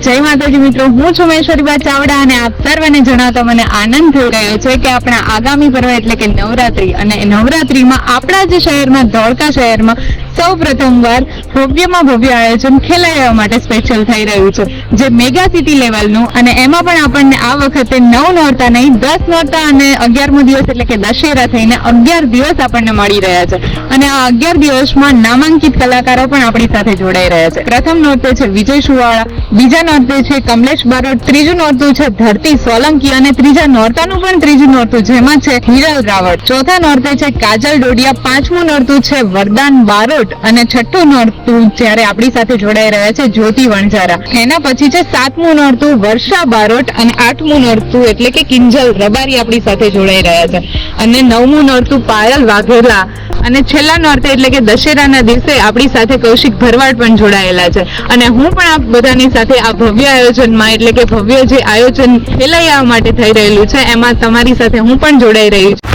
જય માતાજી મિત્રો, હું છું મહેશ્વરીબા ચાવડા અને આપ સર્વને જણાવતા મને આનંદ થઈ રહ્યો છે કે આપણા આગામી પર્વ એટલે કે નવરાત્રી અને નવરાત્રીમાં આપણા જે શહેરમાં ધોળકા શહેરમાં સૌ પ્રથમવાર ભવ્યમાં ભવ્ય આયોજન ખેલાઈવા માટે સ્પેશિયલ થઈ રહ્યું છે, જે મેગા સિટી લેવલનું. અને એમાં પણ આપણને આ વખતે 9 નોરતા નહીં 10 નોરતા અને 11મો દિવસ એટલે કે દશેરા થઈને 11 દિવસ આપણને મળી રહ્યા છે. અને આ 11 દિવસમાં નામાંકિત કલાકારો પણ આપણી સાથે જોડાઈ રહ્યા છે. પ્રથમ નોરતે છે વિજય સુવાળા, બીજા નોરતે છે કમલેશ બારોટ, ત્રીજું નોરતું છે ધરતી સોલંકી અને ત્રીજા નોરતાનું પણ ત્રીજું નોરતું જેમાં છે હિરલ રાવળ. ચોથા નોરતે છે કાજલ ડોડિયા, પાંચમું નોરતું છે વરદાન બારોટ અને છઠ્ઠું નોરતું જ્યારે આપણી સાથે જોડાઈ રહ્યા છે જ્યોતિ વણઝારા. એના પછી છે સાતમું નોરતું વર્ષા બારોટ અને આઠમું નોરતું એટલે કે કિંજલ રબારી આપણી સાથે જોડાઈ રહ્યા છે. અને નવમું નોરતું પાયલ વાઘેલા અને છેલ્લા નોરતે એટલે કે દશેરાના દિવસે આપણી સાથે કૌશિક ભરવાડ પણ જોડાયેલા છે. અને હું પણ આ બધાની સાથે આ ભવ્ય આયોજનમાં એટલે કે ભવ્ય જે આયોજન ખેલાઈવા માટે થઈ રહેલું છે એમાં તમારી સાથે હું પણ જોડાઈ રહી છું.